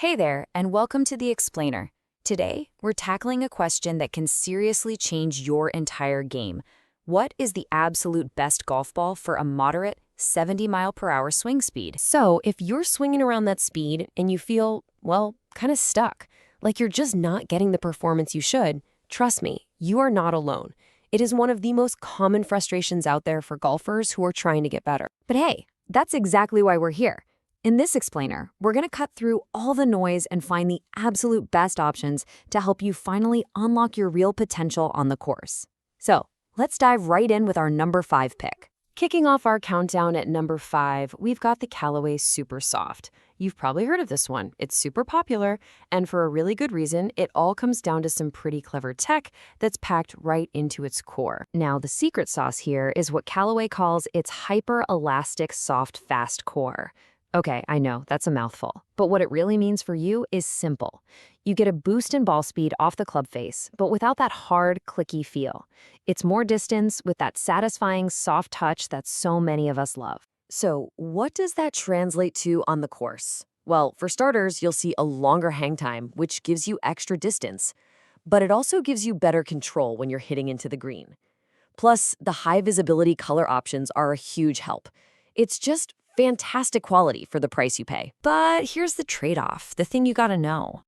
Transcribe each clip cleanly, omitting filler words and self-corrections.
Hey there, and welcome to The Explainer. Today, we're tackling a question that can seriously change your entire game. What is the absolute best golf ball for a moderate 70-mile-per-hour swing speed? So, if you're swinging around that speed and you feel, well, kind of stuck, like you're just not getting the performance you should, trust me, you are not alone. It is one of the most common frustrations out there for golfers who are trying to get better. But hey, that's exactly why we're here. In this explainer, we're going to cut through all the noise and find the absolute best options to help you finally unlock your real potential on the course. So, let's dive right in with our number 5 pick. Kicking off our countdown at number 5, we've got the Callaway Supersoft. You've probably heard of this one. It's super popular, and for a really good reason. It all comes down to some pretty clever tech that's packed right into its core. Now, the secret sauce here is what Callaway calls its hyper-elastic soft fast core. Okay, I know, that's a mouthful. But what it really means for you is simple. You get a boost in ball speed off the club face, but without that hard, clicky feel. It's more distance with that satisfying, soft touch that so many of us love. So, what does that translate to on the course? Well, for starters, you'll see a longer hang time, which gives you extra distance. But it also gives you better control when you're hitting into the green. Plus, the high visibility color options are a huge help. It's just fantastic quality for the price you pay. But here's the trade-off, the thing you gotta know.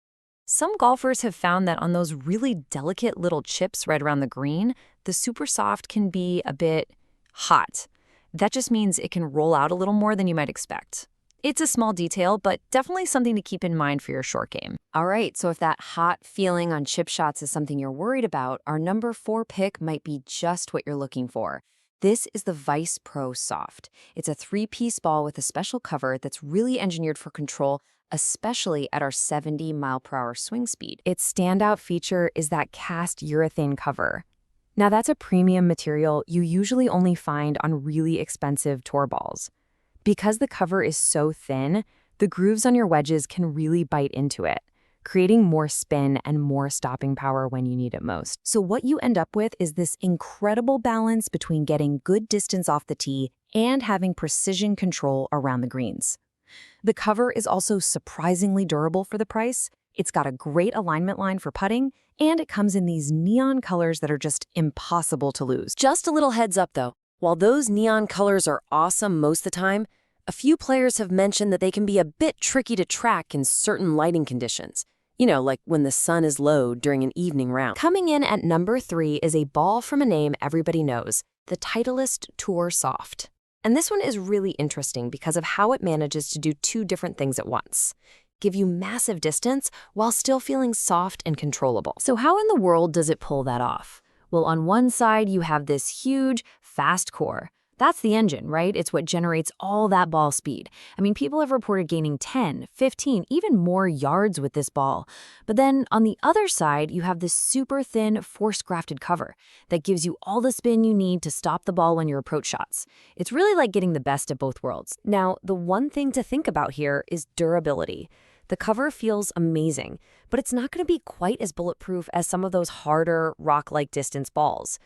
Some golfers have found that on those really delicate little chips right around the green, the Supersoft can be a bit hot. That just means it can roll out a little more than you might expect. It's a small detail, but definitely something to keep in mind for your short game. All right, so if that hot feeling on chip shots is something you're worried about, our number 4 pick might be just what you're looking for. This is the Vice Pro Soft. It's a 3-piece ball with a special cover that's really engineered for control, especially at our 70-mile-per-hour swing speed. Its standout feature is that cast urethane cover. Now, that's a premium material you usually only find on really expensive tour balls. Because the cover is so thin, the grooves on your wedges can really bite into it, creating more spin and more stopping power when you need it most. So what you end up with is this incredible balance between getting good distance off the tee and having precision control around the greens. The cover is also surprisingly durable for the price. It's got a great alignment line for putting, and it comes in these neon colors that are just impossible to lose. Just a little heads up though, while those neon colors are awesome most of the time, a few players have mentioned that they can be a bit tricky to track in certain lighting conditions. You know, like when the sun is low during an evening round. Coming in at number 3 is a ball from a name everybody knows, the Titleist Tour Soft. And this one is really interesting because of how it manages to do 2 different things at once. Give you massive distance while still feeling soft and controllable. So how in the world does it pull that off? Well, on one side, you have this huge, fast core. That's the engine, right? It's what generates all that ball speed. I mean, people have reported gaining 10, 15, even more yards with this ball. But then on the other side, you have this super thin, force-grafted cover that gives you all the spin you need to stop the ball when you approach shots. It's really like getting the best of both worlds. Now, the one thing to think about here is durability. The cover feels amazing, but it's not going to be quite as bulletproof as some of those harder, rock-like distance balls.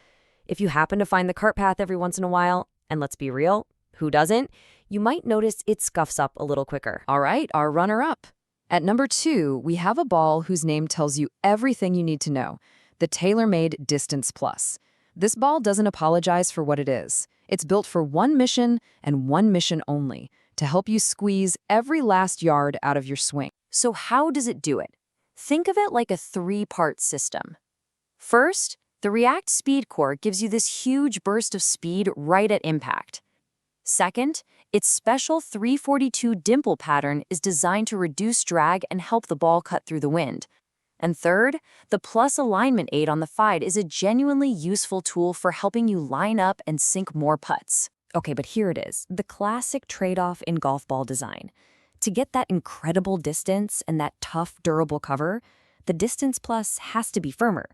If you happen to find the cart path every once in a while, and let's be real, who doesn't? You might notice it scuffs up a little quicker. All right, our runner-up. At number 2, we have a ball whose name tells you everything you need to know, the TaylorMade Distance Plus. This ball doesn't apologize for what it is. It's built for one mission and one mission only, to help you squeeze every last yard out of your swing. So how does it do it? Think of it like a 3-part system. First, the React Speed Core gives you this huge burst of speed right at impact. Second, its special 342 dimple pattern is designed to reduce drag and help the ball cut through the wind. And third, the Plus Alignment Aid on the FIDE is a genuinely useful tool for helping you line up and sink more putts. Okay, but here it is, the classic trade-off in golf ball design. To get that incredible distance and that tough, durable cover, the Distance Plus has to be firmer.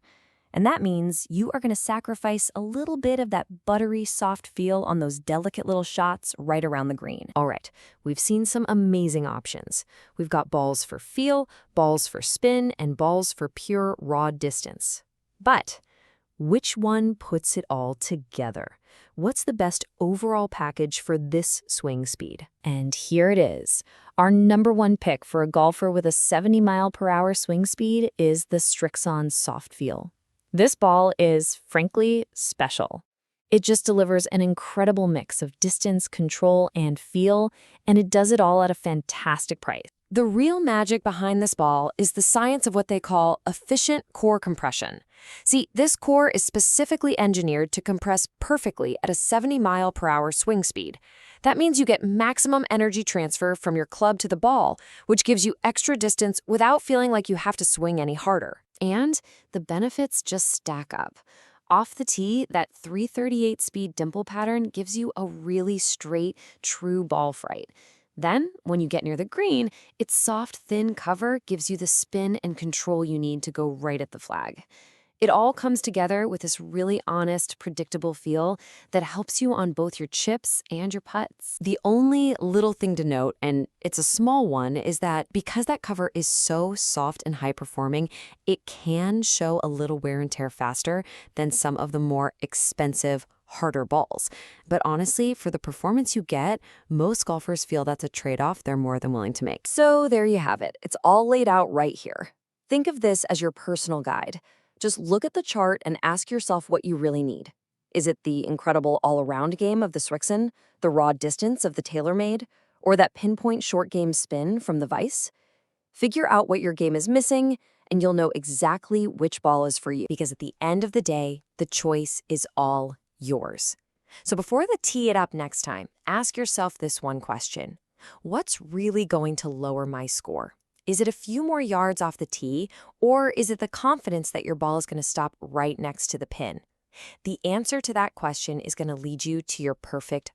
And that means you are going to sacrifice a little bit of that buttery, soft feel on those delicate little shots right around the green. All right, we've seen some amazing options. We've got balls for feel, balls for spin, and balls for pure, raw distance. But Which one puts it all together? What's the best overall package for this swing speed? And here it is. Our #1 pick for a golfer with a 70-mile-per-hour swing speed is the Srixon Soft Feel. This ball is, frankly, special. It just delivers an incredible mix of distance, control, and feel, and it does it all at a fantastic price. The real magic behind this ball is the science of what they call efficient core compression. See, this core is specifically engineered to compress perfectly at a 70-mile-per-hour swing speed. That means you get maximum energy transfer from your club to the ball, which gives you extra distance without feeling like you have to swing any harder. And the benefits just stack up. Off the tee, that 338 speed dimple pattern gives you a really straight, true ball fright. Then, when you get near the green, its soft, thin cover gives you the spin and control you need to go right at the flag. It all comes together with this really honest, predictable feel that helps you on both your chips and your putts. The only little thing to note, and it's a small one, is that because that cover is so soft and high-performing, it can show a little wear and tear faster than some of the more expensive, harder balls. But honestly, for the performance you get, most golfers feel that's a trade-off they're more than willing to make. So there you have it. It's all laid out right here. Think of this as your personal guide. Just look at the chart and ask yourself what you really need. Is it the incredible all-around game of the Srixon, the raw distance of the TaylorMade, or that pinpoint short game spin from the Vice? Figure out what your game is missing, and you'll know exactly which ball is for you. Because at the end of the day, the choice is all yours. So before you tee it up next time, ask yourself this one question. What's really going to lower my score? Is it a few more yards off the tee, or is it the confidence that your ball is going to stop right next to the pin? The answer to that question is going to lead you to your perfect